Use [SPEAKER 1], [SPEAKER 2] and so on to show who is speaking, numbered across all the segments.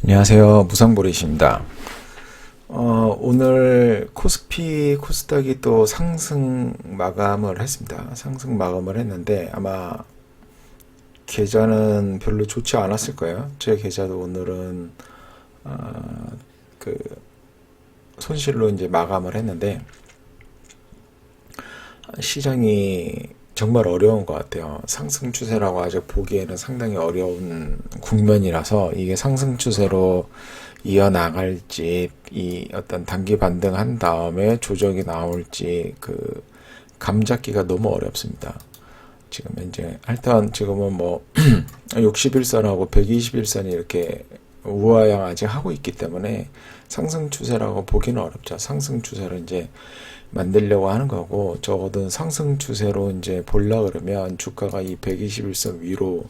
[SPEAKER 1] 안녕하세요. 무상보리십니다. 오늘 코스피, 코스닥이 또 상승 마감을 했습니다. 상승 마감을 했는데 아마 계좌는 별로 좋지 않았을 거예요. 제 계좌도 오늘은 그 손실로 이제 마감을 했는데 시장이 정말 어려운 것 같아요. 상승 추세라고 아직 보기에는 상당히 어려운 국면이라서 이게 상승 추세로 이어나갈지, 이 어떤 단기 반등한 다음에 조정이 나올지, 감 잡기가 너무 어렵습니다. 지금 이제, 일단 지금은 뭐, 61선하고 121선이 이렇게 우하향 아직 하고 있기 때문에 상승 추세라고 보기는 어렵죠. 상승 추세로 이제 만들려고 하는 거고, 적어도 상승 추세로 이제 보려 그러면 주가가 이 121선 위로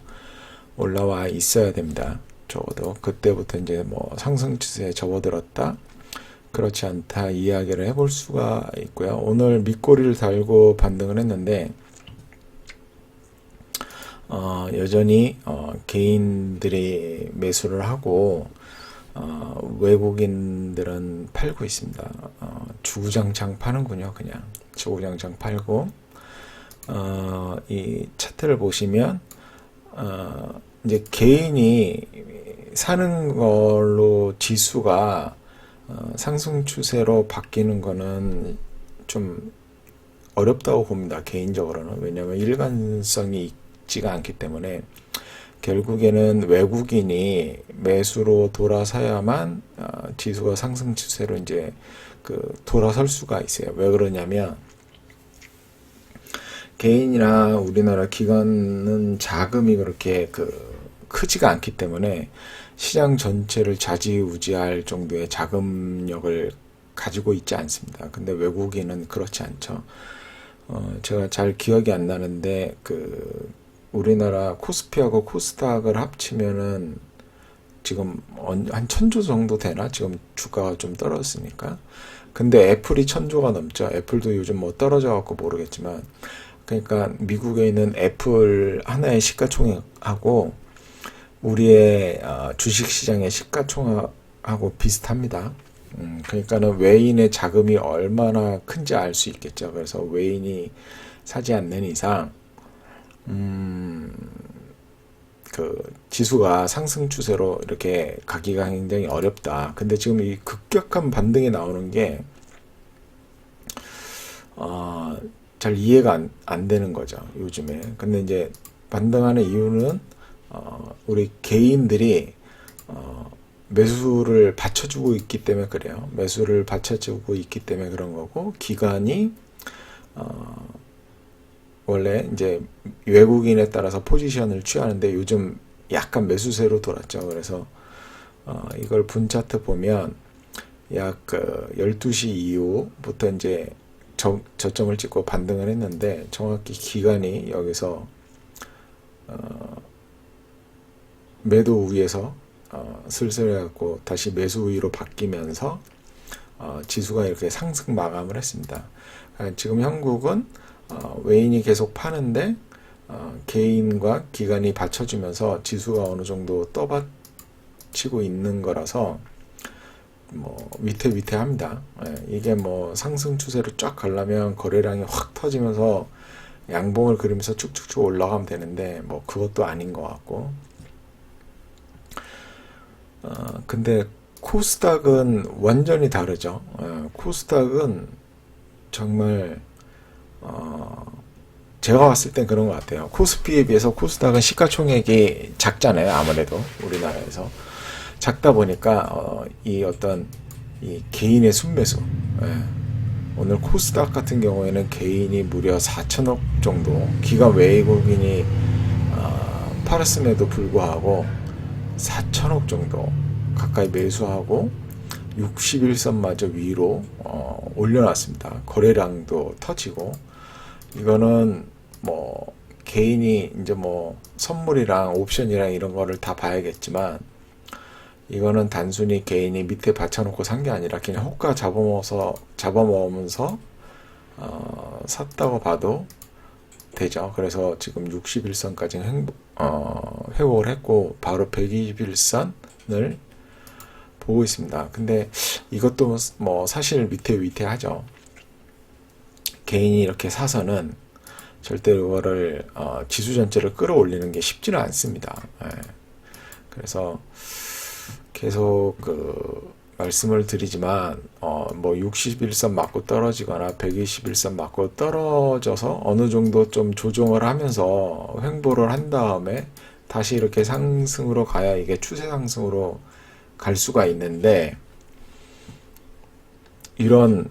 [SPEAKER 1] 올라와 있어야 됩니다. 적어도 그때부터 이제 뭐 상승 추세에 접어들었다, 그렇지 않다 이야기를 해볼 수가 있고요. 오늘 밑꼬리를 달고 반등을 했는데 여전히 개인들이 매수를 하고 외국인들은 팔고 있습니다. 주구장창 파는군요. 그냥 주구장창 팔고 이 차트를 보시면 이제 개인이 사는 걸로 지수가 상승 추세로 바뀌는 거는 좀 어렵다고 봅니다. 개인적으로는. 왜냐하면 일관성이 있지가 않기 때문에 결국에는 외국인이 매수로 돌아서야만 지수가 상승 추세로 이제 돌아설 수가 있어요. 왜 그러냐면 개인이나 우리나라 기관은 자금이 그렇게 크지가 않기 때문에 시장 전체를 좌지우지할 정도의 자금력을 가지고 있지 않습니다. 근데 외국인은 그렇지 않죠. 제가 잘 기억이 안 나는데 우리나라 코스피하고 코스닥을 합치면은 지금 한 1000조 정도 되나? 지금 주가가 좀 떨어졌으니까. 근데 애플이 1000조가 넘죠. 애플도 요즘 뭐 떨어져 갖고 모르겠지만, 그러니까 미국에 있는 애플 하나의 시가총액하고 우리의 주식시장의 시가총액하고 비슷합니다. 그러니까는 외인의 자금이 얼마나 큰지 알 수 있겠죠. 그래서 외인이 사지 않는 이상 지수가 상승 추세로 이렇게 가기가 굉장히 어렵다. 근데 지금 이 급격한 반등이 나오는 게 잘 이해가 안 되는 거죠, 요즘에. 근데 이제 반등하는 이유는 우리 개인들이 매수를 받쳐주고 있기 때문에 그래요. 매수를 받쳐주고 있기 때문에 그런 거고, 기관이 원래 이제 외국인에 따라서 포지션을 취하는데 요즘 약간 매수세로 돌았죠. 그래서 이걸 분 차트 보면 약 12시 이후부터 이제 저점을 찍고 반등을 했는데, 정확히 기관이 여기서 매도 우위에서 슬슬 해갖고 다시 매수 우위로 바뀌면서 지수가 이렇게 상승 마감을 했습니다. 지금 한국은 외인이 계속 파는데 개인과 기관이 받쳐주면서 지수가 어느 정도 떠받치고 있는 거라서 뭐 위태위태합니다. 이게 뭐 상승 추세로 쫙 가려면 거래량이 확 터지면서 양봉을 그리면서 쭉쭉쭉 올라가면 되는데 뭐 그것도 아닌 것 같고, 근데 코스닥은 완전히 다르죠. 코스닥은 정말 제가 봤을 땐 그런 것 같아요. 코스피에 비해서 코스닥은 시가총액이 작잖아요. 아무래도 우리나라에서 작다 보니까 이 개인의 순매수, 오늘 코스닥 같은 경우에는 개인이 무려 4천억 정도, 기관 외국인이 팔았음에도 불구하고 4천억 정도 가까이 매수하고 61선마저 위로 올려놨습니다. 거래량도 터지고, 이거는 뭐 개인이 이제 뭐 선물이랑 옵션이랑 이런 거를 다 봐야겠지만, 이거는 단순히 개인이 밑에 받쳐놓고 산 게 아니라 그냥 호가 잡아먹으면서 샀다고 봐도 되죠. 그래서 지금 61선까지 회복을 했고 바로 121선을 보고 있습니다. 근데 이것도 뭐 사실 위태위태하죠. 개인이 이렇게 사서는 절대로 이거를 지수 전체를 끌어올리는 게 쉽지는 않습니다. 예. 그래서 계속 말씀을 드리지만 뭐 61선 맞고 떨어지거나 121선 맞고 떨어져서 어느 정도 좀 조정을 하면서 횡보를 한 다음에 다시 이렇게 상승으로 가야 이게 추세 상승으로 갈 수가 있는데, 이런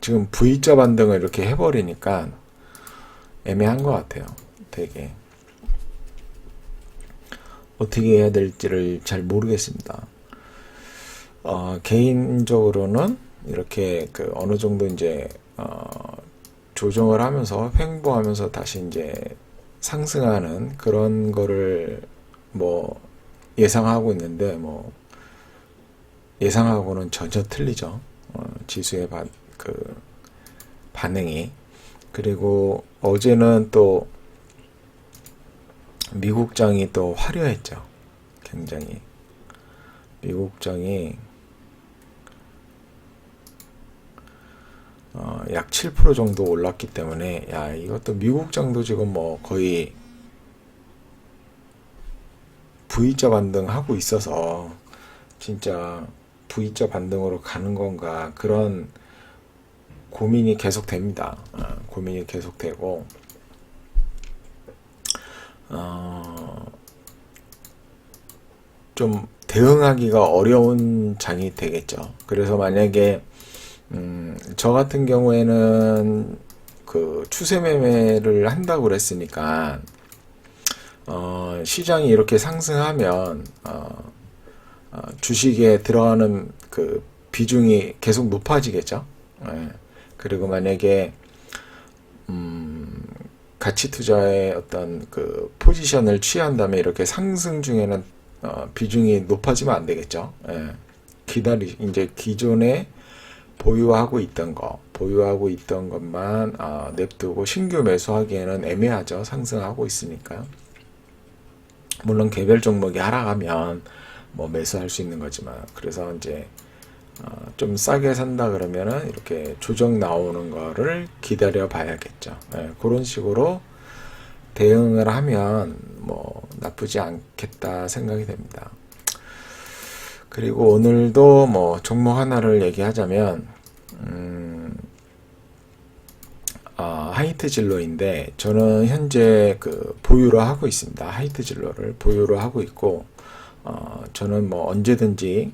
[SPEAKER 1] 지금 V자 반등을 이렇게 해버리니까 애매한 것 같아요. 되게 어떻게 해야 될지를 잘 모르겠습니다. 개인적으로는 이렇게 어느 정도 이제 조정을 하면서 횡보하면서 다시 이제 상승하는 그런 거를 뭐 예상하고 있는데, 뭐 예상하고는 전혀 틀리죠. 지수의 반응이. 그리고 어제는 또 미국장이 또 화려했죠. 굉장히. 미국장이 약 7% 정도 올랐기 때문에, 야, 이것도 미국장도 지금 뭐 거의 V자 반등하고 있어서 진짜 V자 반등으로 가는 건가, 그런 고민이 계속 됩니다. 고민이 계속 되고, 좀 대응하기가 어려운 장이 되겠죠. 그래서 만약에 저 같은 경우에는 추세 매매를 한다고 그랬으니까 시장이 이렇게 상승하면 주식에 들어가는 비중이 계속 높아지겠죠. 예. 그리고 만약에 가치 투자의 어떤 포지션을 취한다면 이렇게 상승 중에는 비중이 높아지면 안 되겠죠. 예. 이제 기존에 보유하고 있던 것만 냅두고 신규 매수하기에는 애매하죠. 상승하고 있으니까. 물론 개별 종목이 하락하면 뭐 매수할 수 있는 거지만, 그래서 이제 좀 싸게 산다 그러면은 이렇게 조정 나오는 거를 기다려 봐야겠죠. 예, 그런 식으로 대응을 하면 뭐 나쁘지 않겠다 생각이 됩니다. 그리고 오늘도 뭐 종목 하나를 얘기하자면 하이트 진로인데, 저는 현재 보유를 하고 있습니다. 하이트 진로를 보유를 하고 있고, 저는 뭐 언제든지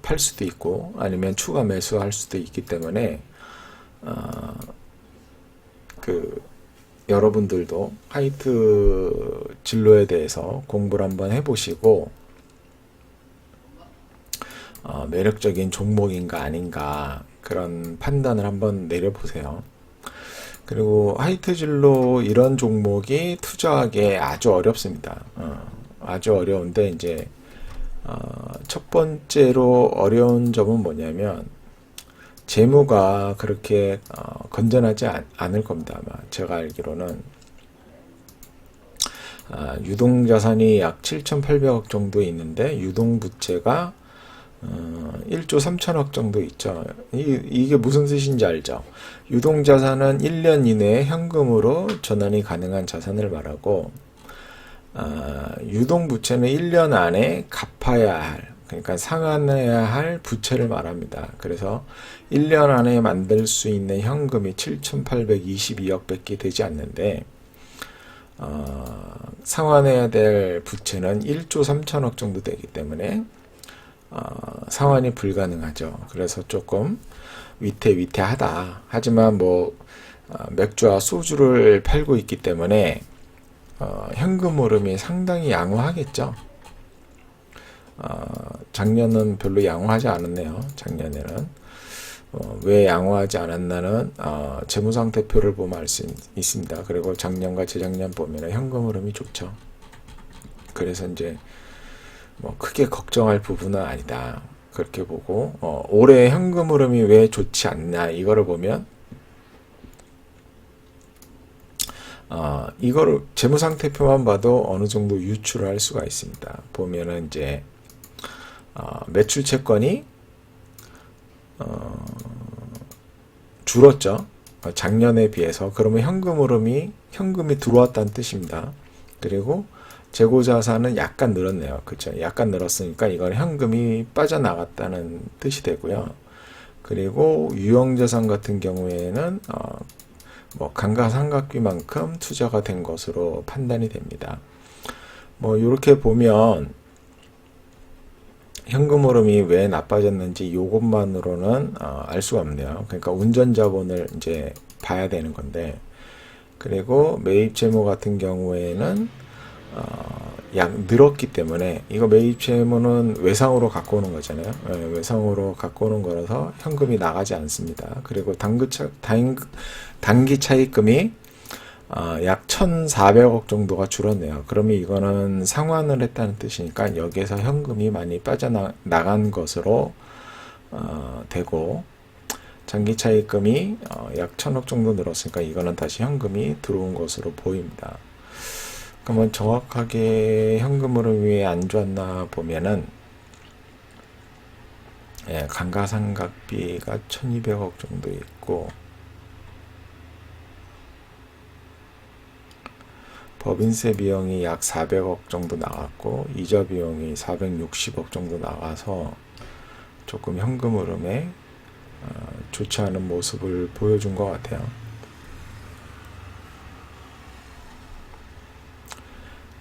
[SPEAKER 1] 팔 수도 있고 아니면 추가 매수할 수도 있기 때문에 여러분들도 하이트 진로에 대해서 공부를 한번 해보시고 매력적인 종목인가 아닌가 그런 판단을 한번 내려보세요. 그리고 하이트 진로 이런 종목이 투자하기 아주 어렵습니다. 아주 어려운데, 이제 첫 번째로 어려운 점은 뭐냐면 재무가 그렇게 건전하지 않을 겁니다. 아마 제가 알기로는 유동자산이 약 7,800억 정도 있는데 유동부채가 1조 3천억 정도 있죠. 이게 무슨 뜻인지 알죠? 유동자산은 1년 이내에 현금으로 전환이 가능한 자산을 말하고, 유동부채는 1년 안에 갚아야 할, 그러니까 상환해야 할 부채를 말합니다. 그래서 1년 안에 만들 수 있는 현금이 7,822억 밖에 되지 않는데, 상환해야 될 부채는 1조 3천억 정도 되기 때문에 상환이 불가능하죠. 그래서 조금 위태위태하다. 하지만 뭐 맥주와 소주를 팔고 있기 때문에 현금 흐름이 상당히 양호하겠죠. 작년은 별로 양호하지 않았네요. 작년에는 왜 양호하지 않았나는 재무상태표를 보면 알 수 있습니다. 그리고 작년과 재작년 보면 현금 흐름이 좋죠. 그래서 이제 뭐 크게 걱정할 부분은 아니다. 그렇게 보고 올해 현금 흐름이 왜 좋지 않나 이거를 보면 이거를 재무상태표만 봐도 어느 정도 유추를 할 수가 있습니다. 보면은 이제 매출 채권이 줄었죠. 작년에 비해서. 그러면 현금이 들어왔다는 뜻입니다. 그리고 재고자산은 약간 늘었네요. 그렇죠? 약간 늘었으니까 이건 현금이 빠져나갔다는 뜻이 되고요. 그리고 유형자산 같은 경우에는 뭐 감가상각비만큼 투자가 된 것으로 판단이 됩니다. 뭐 이렇게 보면 현금 흐름이 왜 나빠졌는지 이것만으로는 알 수가 없네요. 그러니까 운전자본을 이제 봐야 되는 건데, 그리고 매입 채무 같은 경우에는 약 늘었기 때문에, 이거 매입 채무는 외상으로 갖고 오는 거잖아요. 외상으로 갖고 오는 거라서 현금이 나가지 않습니다. 그리고 단기 차입금이 약 1,400억 정도가 줄었네요. 그러면 이거는 상환을 했다는 뜻이니까 여기에서 현금이 많이 빠져나간 것으로 되고, 장기 차입금이 약 1,000억 정도 늘었으니까 이거는 다시 현금이 들어온 것으로 보입니다. 그러면 정확하게 현금 흐름이 왜 안 좋았나 보면은, 감가상각비가 1,200억 정도 있고, 법인세 비용이 약 400억 정도 나갔고, 이자 비용이 460억 정도 나가서 조금 현금 흐름에 좋지 않은 모습을 보여준 것 같아요.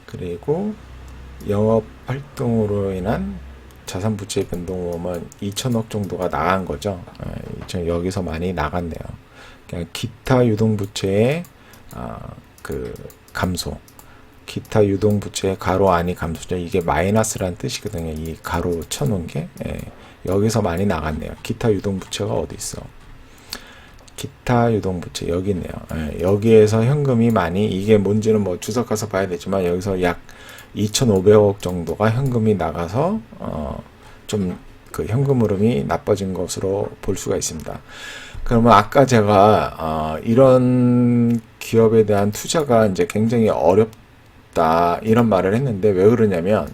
[SPEAKER 1] 그리고 영업 활동으로 인한 자산 부채 변동금은 2천억 정도가 나간 거죠. 여기서 많이 나갔네요. 그냥 기타 유동 부채의 그 감소, 기타 유동 부채의 가로 안이 감소죠. 이게 마이너스라는 뜻이거든요. 이 가로 쳐놓은 게 여기서 많이 나갔네요. 기타 유동 부채가 어디 있어? 기타 유동 부채 여기 있네요. 여기에서 현금이 많이, 이게 뭔지는 뭐 주석 가서 봐야 되지만 여기서 약 2,500억 정도가 현금이 나가서 좀 그 현금 흐름이 나빠진 것으로 볼 수가 있습니다. 그러면 아까 제가 이런 기업에 대한 투자가 이제 굉장히 어렵다 이런 말을 했는데, 왜 그러냐면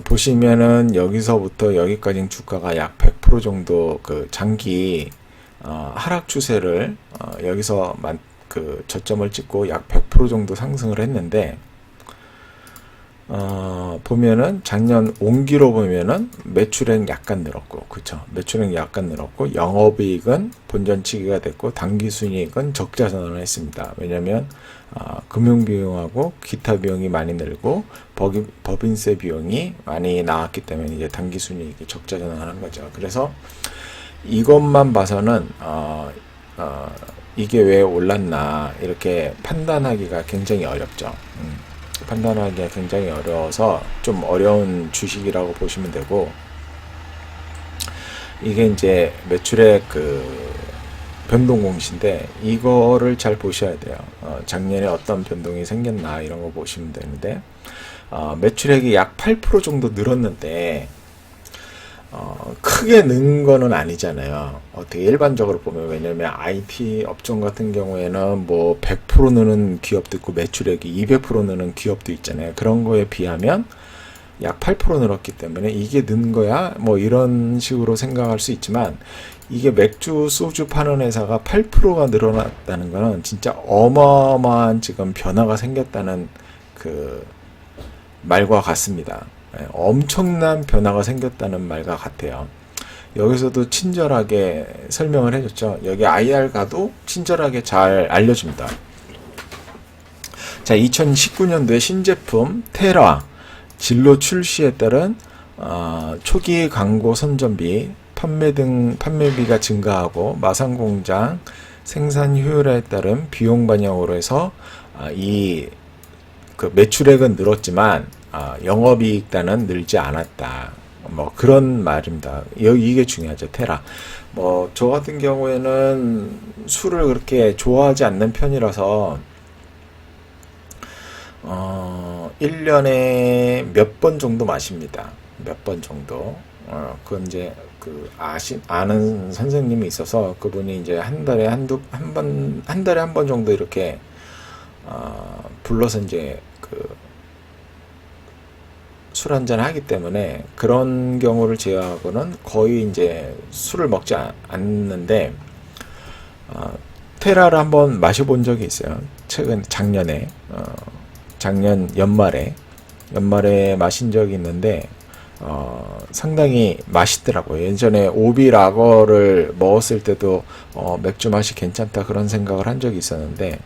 [SPEAKER 1] 보시면은 여기서부터 여기까지 주가가 약 100% 정도 그 장기 하락 추세를 여기서 그 저점을 찍고 약 100% 정도 상승을 했는데, 보면은 작년 온기로 보면은 매출액 약간 늘었고, 그쵸? 매출액 약간 늘었고, 영업이익은 본전치기가 됐고, 당기순이익은 적자 전환을 했습니다. 왜냐면 금융비용하고 기타 비용이 많이 늘고 법인세 비용이 많이 나왔기 때문에 이제 당기순이익이 적자 전환하는 거죠. 그래서 이것만 봐서는 이게 왜 올랐나 이렇게 판단하기가 굉장히 어렵죠. 판단하기가 굉장히 어려워서 좀 어려운 주식이라고 보시면 되고, 이게 이제 매출액 그 변동 공시인데 이거를 잘 보셔야 돼요. 작년에 어떤 변동이 생겼나 이런 거 보시면 되는데, 매출액이 약 8% 정도 늘었는데 크게 는 거는 아니잖아요. 어떻게 일반적으로 보면, 왜냐면 IT 업종 같은 경우에는 뭐 100% 느는 기업도 있고 매출액이 200% 느는 기업도 있잖아요. 그런 거에 비하면 약 8% 늘었기 때문에 이게 는 거야 뭐 이런 식으로 생각할 수 있지만, 이게 맥주 소주 파는 회사가 8%가 늘어났다는 거는 진짜 어마어마한 지금 변화가 생겼다는 그 말과 같습니다. 엄청난 변화가 생겼다는 말과 같아요. 여기서도 친절하게 설명을 해줬죠. 여기 IR 가도 친절하게 잘 알려줍니다. 자, 2019년도에 신제품 테라 진로 출시에 따른 초기 광고 선전비, 판매비가 증가하고 마산공장 생산 효율화에 따른 비용 반영으로 해서 이 그 매출액은 늘었지만 영업이익단은 늘지 않았다. 뭐 그런 말입니다. 이게 중요하죠. 테라. 뭐 저 같은 경우에는 술을 그렇게 좋아하지 않는 편이라서 1년에 몇 번 정도 마십니다. 몇 번 정도. 그건 이제 아는 선생님이 있어서 그분이 이제 한 달에 한 번 정도 이렇게 불러서 이제 술 한잔 하기 때문에 그런 경우를 제외하고는 거의 이제 술을 먹지 않는데, 테라를 한번 마셔본 적이 있어요. 작년에, 작년 연말에 마신 적이 있는데, 상당히 맛있더라고요. 예전에 오비 라거를 먹었을 때도 맥주 맛이 괜찮다 그런 생각을 한 적이 있었는데,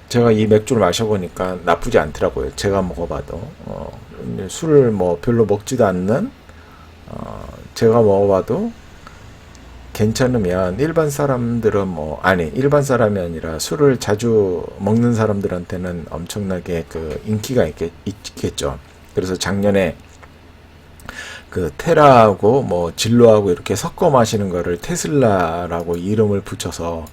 [SPEAKER 1] 제가 이 맥주를 마셔보니까 나쁘지 않더라고요. 제가 먹어봐도 술을 뭐 별로 먹지도 않는 제가 먹어봐도 괜찮으면 일반 사람들은 일반 사람이 아니라 술을 자주 먹는 사람들한테는 엄청나게 그 인기가 있겠죠. 그래서 작년에 그 테라하고 뭐 진로하고 이렇게 섞어 마시는 거를 테슬라라고 이름을 붙여서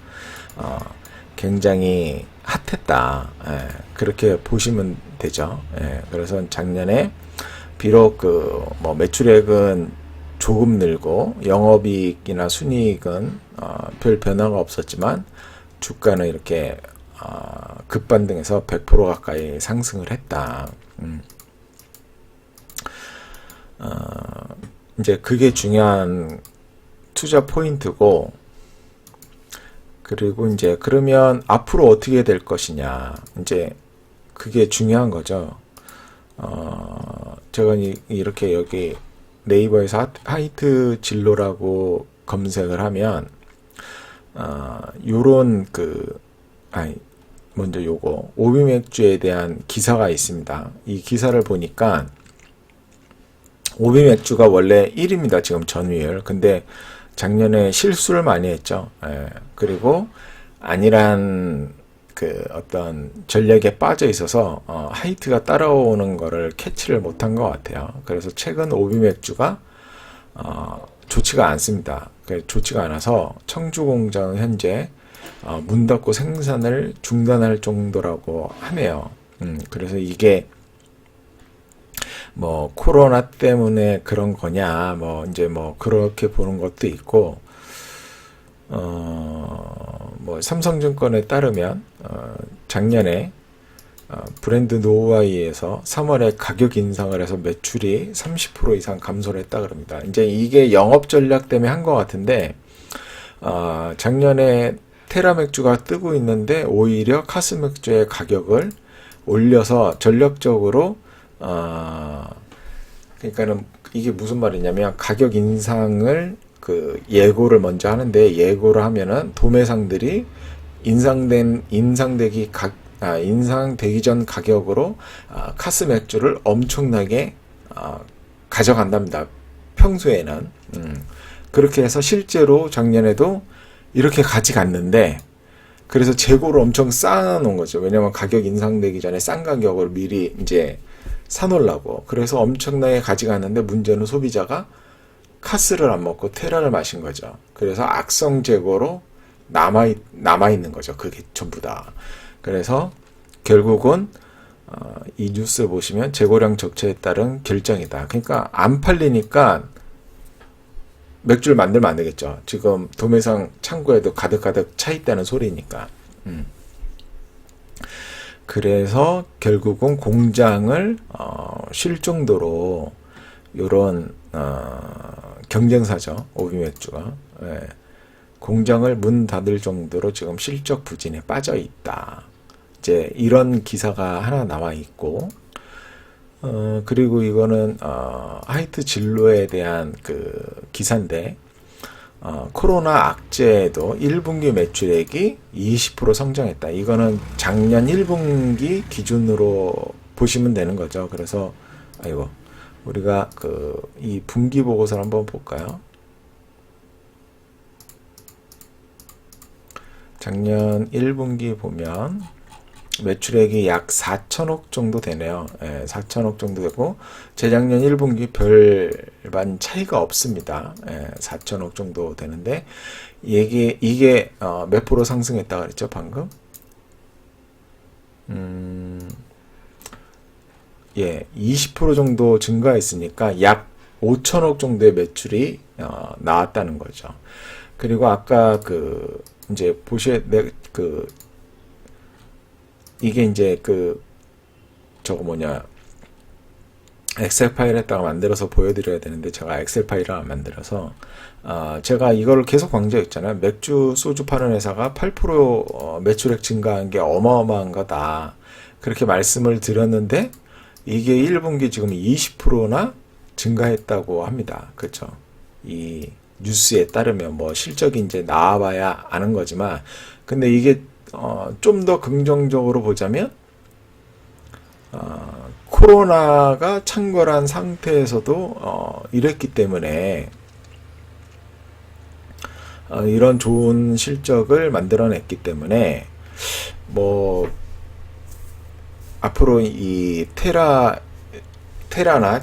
[SPEAKER 1] 굉장히 핫했다. 예, 그렇게 보시면 되죠. 예, 그래서 작년에 비록 그 뭐 매출액은 조금 늘고 영업이익이나 순이익은 별 변화가 없었지만 주가는 이렇게 급반등해서 100% 가까이 상승을 했다. 이제 그게 중요한 투자 포인트고, 그리고 이제 그러면 앞으로 어떻게 될 것이냐, 이제 그게 중요한 거죠. 제가 이렇게 여기 네이버에서 하이트 진로라고 검색을 하면 요런 먼저 요거 오비맥주에 대한 기사가 있습니다. 이 기사를 보니까 오비맥주가 원래 1위입니다. 지금 전위율. 근데 작년에 실수를 많이 했죠. 예. 그리고 안일한 그 어떤 전략에 빠져 있어서 하이트가 따라오는 거를 캐치를 못한 것 같아요. 그래서 최근 오비맥주가 좋지가 않습니다. 좋지가 않아서 청주 공장은 현재 문 닫고 생산을 중단할 정도라고 하네요. 그래서 이게 뭐 코로나 때문에 그런 거냐, 뭐 이제 뭐 그렇게 보는 것도 있고, 뭐 삼성증권에 따르면 작년에 브랜드 노우와이에서 3월에 가격 인상을 해서 매출이 30% 이상 감소를 했다 그럽니다. 이제 이게 영업 전략 때문에 한 것 같은데, 작년에 테라 맥주가 뜨고 있는데 오히려 카스 맥주의 가격을 올려서 전략적으로 그러니까는 이게 무슨 말이냐면, 가격 인상을 그 예고를 먼저 하는데, 예고를 하면은 도매상들이 인상되기 전 가격으로 카스 맥주를 엄청나게 가져간답니다. 평소에는. 그렇게 해서 실제로 작년에도 이렇게 가져갔는데, 그래서 재고를 엄청 쌓아놓은 거죠. 왜냐면 가격 인상되기 전에 싼 가격을 미리 이제 사놓으려고. 그래서 엄청나게 가져갔는데, 문제는 소비자가 카스를 안 먹고 테라를 마신 거죠. 그래서 악성 재고로 남아있는 거죠. 그게 전부 다. 그래서 결국은 이 뉴스 보시면 재고량 적체에 따른 결정이다. 그러니까 안 팔리니까 맥주를 만들면 안 되겠죠. 지금 도매상 창고에도 가득가득 차 있다는 소리니까. 그래서 결국은 공장을 쉴 정도로 요런 경쟁사죠. 오비맥주가. 예. 공장을 문 닫을 정도로 지금 실적 부진에 빠져 있다. 이제 이런 기사가 하나 나와 있고, 그리고 이거는 하이트 진로에 대한 그 기사인데, 코로나 악재에도 1분기 매출액이 20% 성장했다. 이거는 작년 1분기 기준으로 보시면 되는 거죠. 그래서 우리가 이 분기 보고서를 한번 볼까요? 작년 1분기 보면 매출액이 약 4천억 정도 되네요. 4천억 정도 되고, 재작년 1분기 별반 차이가 없습니다. 4천억 정도 되는데, 이게 몇 프로 상승했다 그랬죠, 방금? 20% 정도 증가했으니까 약 5천억 정도의 매출이 나왔다는 거죠. 그리고 아까 이제 이게 이제 저거 뭐냐, 엑셀 파일에다가 만들어서 보여드려야 되는데 제가 엑셀 파일을 안 만들어서 제가 이걸 계속 강조했잖아요. 맥주, 소주 파는 회사가 8% 매출액 증가한 게 어마어마한 거다. 그렇게 말씀을 드렸는데 이게 1분기 지금 20%나 증가했다고 합니다. 그렇죠? 이 뉴스에 따르면 뭐 실적이 이제 나와봐야 아는 거지만, 근데 이게 좀 더 긍정적으로 보자면 코로나가 창궐한 상태에서도 이랬기 때문에 이런 좋은 실적을 만들어냈기 때문에 뭐 앞으로 이 테라나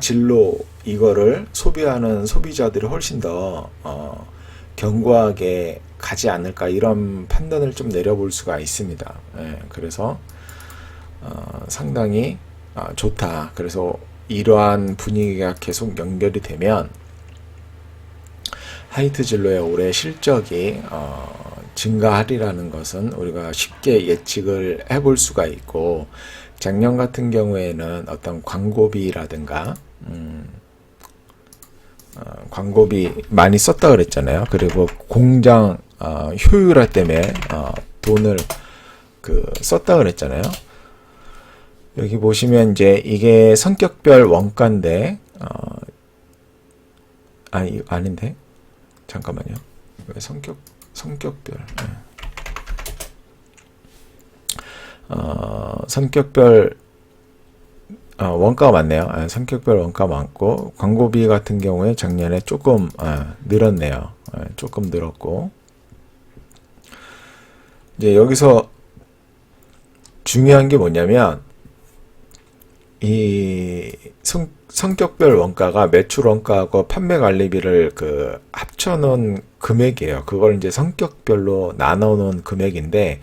[SPEAKER 1] 진로 이거를 소비하는 소비자들이 훨씬 더 견고하게 가지 않을까, 이런 판단을 좀 내려볼 수가 있습니다. 예, 그래서 상당히 좋다. 그래서 이러한 분위기가 계속 연결이 되면 하이트 진로의 올해 실적이 증가하리라는 것은 우리가 쉽게 예측을 해볼 수가 있고, 작년 같은 경우에는 어떤 광고비라든가 광고비 많이 썼다 그랬잖아요. 그리고 공장 효율화 때문에 돈을 썼다 그랬잖아요. 여기 보시면 이제 이게 성격별 원가인데 아닌데 잠깐만요. 성격별 성격별 원가가 많네요. 성격별 원가 많고, 광고비 같은 경우에 작년에 조금 늘었네요. 조금 늘었고, 이제 여기서 중요한 게 뭐냐면 이 성격별 원가가 매출 원가하고 판매 관리비를 합쳐놓은 금액이에요. 그걸 이제 성격별로 나눠놓은 금액인데,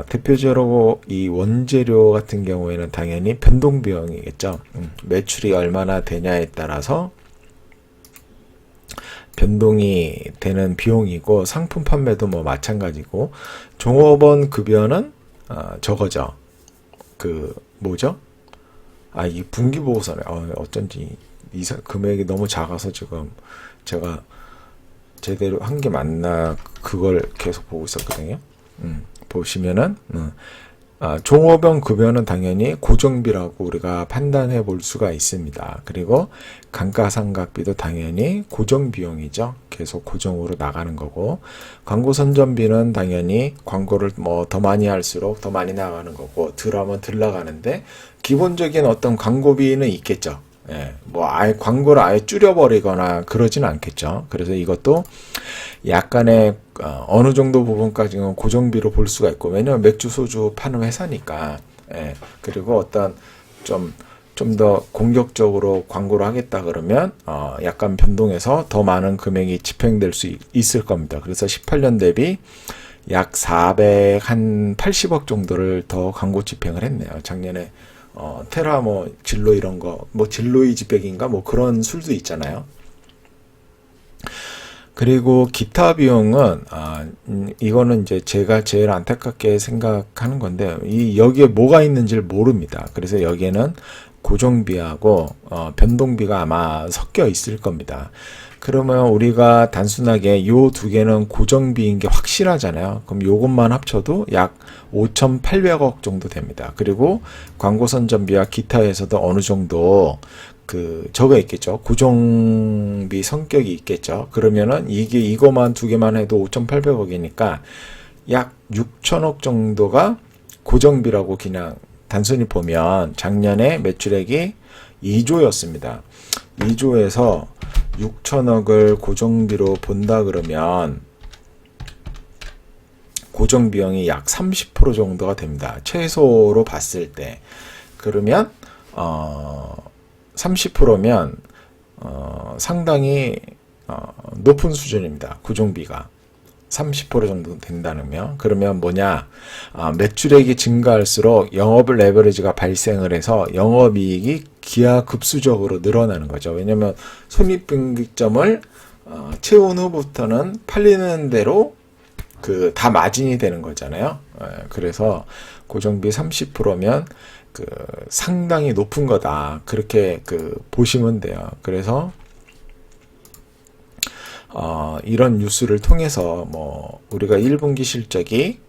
[SPEAKER 1] 대표적으로 이 원재료 같은 경우에는 당연히 변동 비용이겠죠. 매출이 얼마나 되냐에 따라서 변동이 되는 비용이고, 상품 판매도 뭐 마찬가지고, 종업원 급여는 저거죠. 뭐죠? 이 분기보고서네. 어쩐지 금액이 너무 작아서 지금 제가 제대로 한 게 맞나 그걸 계속 보고 있었거든요. 보시면은 종업원 급여는 당연히 고정비라고 우리가 판단해 볼 수가 있습니다. 그리고 감가상각비도 당연히 고정 비용이죠. 계속 고정으로 나가는 거고, 광고 선전비는 당연히 광고를 뭐 더 많이 할수록 더 많이 나가는 거고, 덜 하면 덜 나가는데 기본적인 어떤 광고비는 있겠죠. 예, 뭐 아예 광고를 아예 줄여버리거나 그러진 않겠죠. 그래서 이것도 약간의 어느 정도 부분까지는 고정비로 볼 수가 있고, 왜냐면 맥주 소주 파는 회사니까. 예, 그리고 어떤 좀 더 공격적으로 광고를 하겠다 그러면 약간 변동해서 더 많은 금액이 집행될 수 있을 겁니다. 그래서 18년 대비 약 480억 정도를 더 광고 집행을 했네요. 작년에 테라 뭐 진로 이런 거 뭐 진로이 지백인가 뭐 그런 술도 있잖아요. 그리고 기타 비용은 이거는 이제 제가 제일 안타깝게 생각하는 건데, 여기에 뭐가 있는지를 모릅니다. 그래서 여기에는 고정비하고 변동비가 아마 섞여 있을 겁니다. 그러면 우리가 단순하게 요 두 개는 고정비인 게 확실하잖아요. 그럼 요것만 합쳐도 약 5,800억 정도 됩니다. 그리고 광고 선전비와 기타에서도 어느 정도 저거 있겠죠. 고정비 성격이 있겠죠. 그러면은 이거만 두 개만 해도 5,800억이니까 약 6천억 정도가 고정비라고 그냥 단순히 보면, 작년에 매출액이 2조였습니다. 2조에서 6천억을 고정비로 본다 그러면 고정비용이 약 30% 정도가 됩니다. 최소로 봤을 때. 그러면 30%면 상당히 높은 수준입니다. 고정비가 30% 정도 된다면, 그러면 뭐냐, 매출액이 증가할수록 영업 레버리지가 발생을 해서 영업이익이 기하급수적으로 늘어나는 거죠. 왜냐하면 손익분기점을 채운 후부터는 팔리는 대로 다 마진이 되는 거잖아요. 그래서 고정비 30%면 그 상당히 높은 거다. 그렇게 보시면 돼요. 그래서 이런 뉴스를 통해서 뭐 우리가 1분기 실적이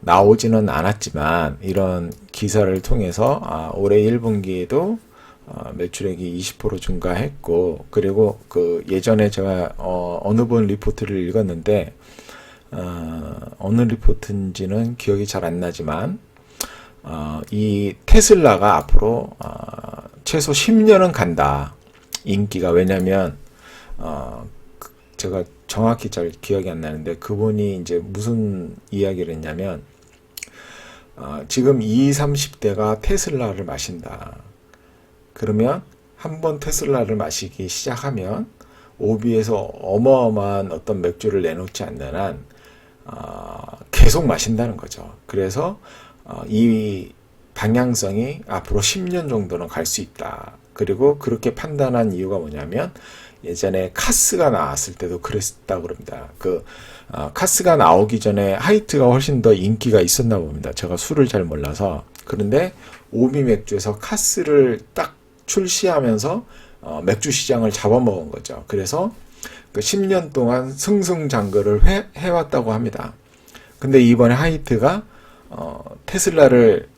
[SPEAKER 1] 나오지는 않았지만 이런 기사를 통해서 올해 1분기에도 매출액이 20% 증가했고, 그리고 예전에 제가 어느 분 리포트를 읽었는데 어느 리포트인지는 기억이 잘 안 나지만 이 테슬라가 앞으로 최소 10년은 간다. 인기가. 왜냐면 제가 정확히 잘 기억이 안 나는데 그분이 이제 무슨 이야기를 했냐면 지금 20, 30대가 테슬라를 마신다. 그러면 한번 테슬라를 마시기 시작하면 오비에서 어마어마한 어떤 맥주를 내놓지 않는 한 계속 마신다는 거죠. 그래서 이 방향성이 앞으로 10년 정도는 갈 수 있다. 그리고 그렇게 판단한 이유가 뭐냐면 예전에 카스가 나왔을 때도 그랬다고 그럽니다. 카스가 나오기 전에 하이트가 훨씬 더 인기가 있었나 봅니다. 제가 술을 잘 몰라서. 그런데 오비 맥주에서 카스를 딱 출시하면서 맥주 시장을 잡아먹은 거죠. 그래서 10년 동안 승승장구를 해왔다고 합니다. 근데 이번에 하이트가 테슬라를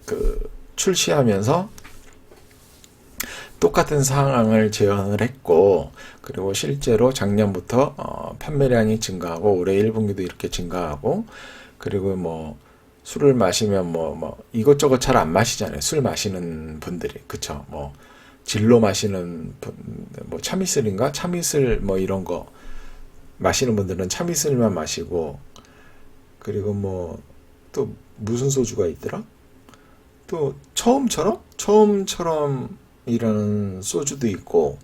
[SPEAKER 1] 출시하면서 똑같은 상황을 재현을 했고, 그리고 실제로 작년부터 판매량이 증가하고 올해 1분기도 이렇게 증가하고, 그리고 뭐 술을 마시면 뭐 이것저것 잘 안 마시잖아요. 술 마시는 분들이. 그쵸? 뭐 진로 마시는 분, 뭐 참이슬인가? 참이슬 뭐 이런 거 마시는 분들은 참이슬만 마시고, 그리고 뭐 또 무슨 소주가 있더라? 또 처음처럼 이라는 소주도 있고,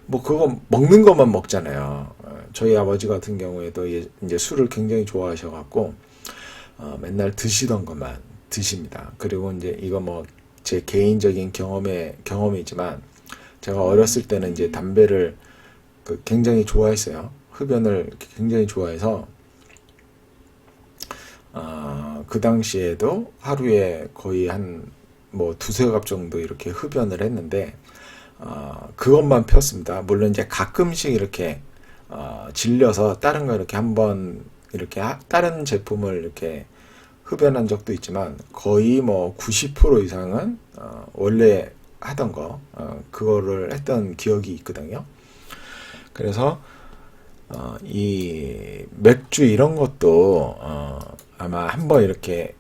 [SPEAKER 1] 뭐 그거 먹는 것만 먹잖아요. 저희 아버지 같은 경우에도 이제 술을 굉장히 좋아하셔갖고 맨날 드시던 것만 드십니다. 그리고 이제 이거 뭐 제 개인적인 경험이지만 제가 어렸을 때는 이제 담배를 굉장히 좋아했어요. 흡연을 굉장히 좋아해서 그 당시에도 하루에 거의 한 뭐 두세 갑 정도 이렇게 흡연을 했는데 그것만 폈습니다. 물론 이제 가끔씩 이렇게 질려서 다른 거 이렇게 한번 이렇게 다른 제품을 이렇게 흡연한 적도 있지만 거의 뭐 90% 이상은 원래 하던 거 그거를 했던 기억이 있거든요. 그래서 이 맥주 이런 것도 아마 한번 이렇게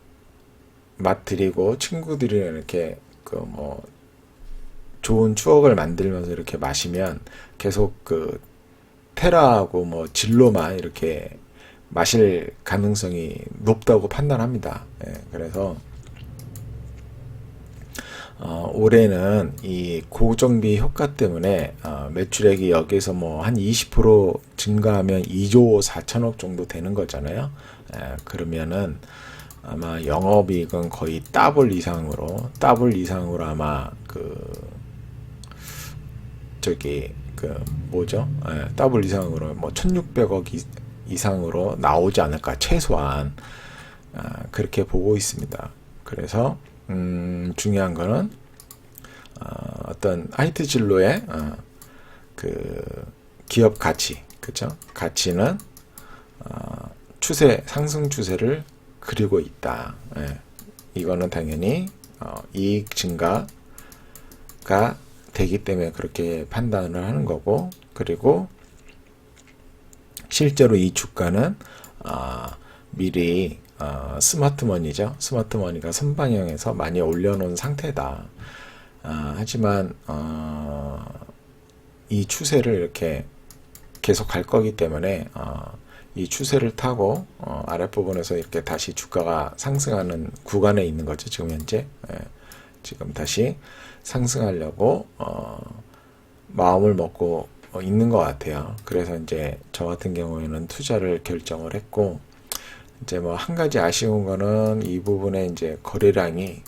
[SPEAKER 1] 맛들이고 친구들이랑 이렇게 뭐 좋은 추억을 만들면서 이렇게 마시면 계속 테라하고 뭐 진로만 이렇게 마실 가능성이 높다고 판단합니다. 예, 그래서 올해는 이 고정비 효과 때문에 매출액이 여기서 뭐 한 20% 증가하면 2조 4천억 정도 되는 거잖아요. 예, 그러면은 아마 영업이익은 거의 더블 이상으로 아마 뭐죠? 예, 더블 이상으로 뭐 1600억 이상으로 나오지 않을까 최소한 그렇게 보고 있습니다. 그래서 중요한 거는 어떤 하이트 진로의 기업 가치, 그죠? 가치는 상승 추세를 그리고 있다. 예. 이거는 당연히 이익 증가가 되기 때문에 그렇게 판단을 하는 거고, 그리고 실제로 이 주가는 미리 스마트머니죠. 스마트머니가 선방향에서 많이 올려놓은 상태다. 하지만 이 추세를 이렇게 계속 갈 거기 때문에 이 추세를 타고 아랫부분에서 이렇게 다시 주가가 상승하는 구간에 있는 거죠. 지금 현재. 예. 지금 다시 상승하려고 마음을 먹고 있는 것 같아요. 그래서 이제 저 같은 경우에는 투자를 결정을 했고, 이제 뭐 한 가지 아쉬운 거는 이 부분에 이제 거래량이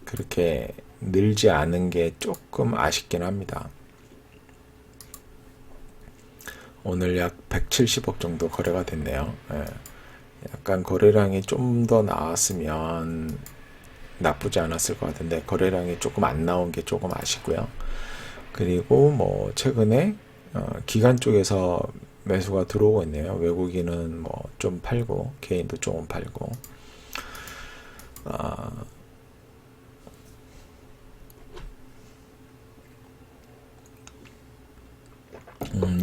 [SPEAKER 1] 그렇게 늘지 않은 게 조금 아쉽긴 합니다. 오늘 약 170억 정도 거래가 됐네요. 예. 약간 거래량이 좀 더 나왔으면 나쁘지 않았을 것 같은데 거래량이 조금 안 나온 게 조금 아쉽고요. 그리고 뭐 최근에 기관 쪽에서 매수가 들어오고 있네요. 외국인은 뭐 좀 팔고 개인도 조금 팔고.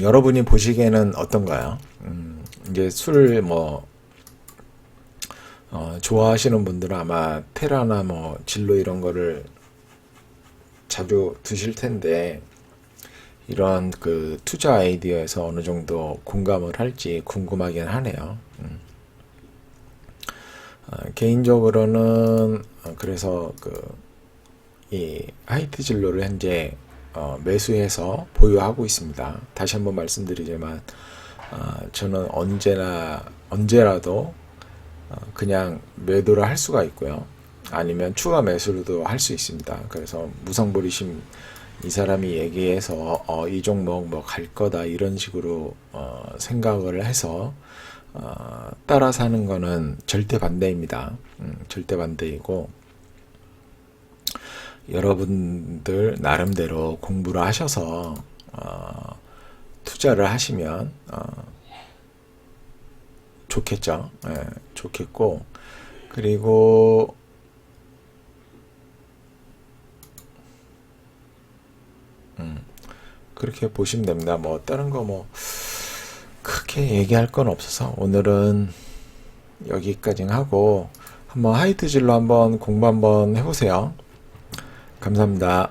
[SPEAKER 1] 여러분이 보시기에는 어떤가요? 이제 술 뭐 좋아하시는 분들은 아마 테라나 뭐 진로 이런 거를 자주 드실 텐데 이런 그 투자 아이디어에서 어느 정도 공감을 할지 궁금하긴 하네요. 개인적으로는 그래서 그 이 하이트 진로를 현재 매수해서 보유하고 있습니다. 다시 한번 말씀드리지만 저는 언제라도 그냥 매도를 할 수가 있고요. 아니면 추가 매수도 할 수 있습니다. 그래서 무상보리심 이 사람이 얘기해서 이 종목 뭐 갈 거다 이런 식으로 생각을 해서 따라 사는 거는 절대 반대입니다. 절대 반대이고 여러분들 나름대로 공부를 하셔서 투자를 하시면 좋겠죠. 예, 좋겠고 그리고 그렇게 보시면 됩니다. 뭐 다른 거 뭐 크게 얘기할 건 없어서 오늘은 여기까지 하고 한번 하이트 진로 한번 공부 한번 해보세요. 감사합니다.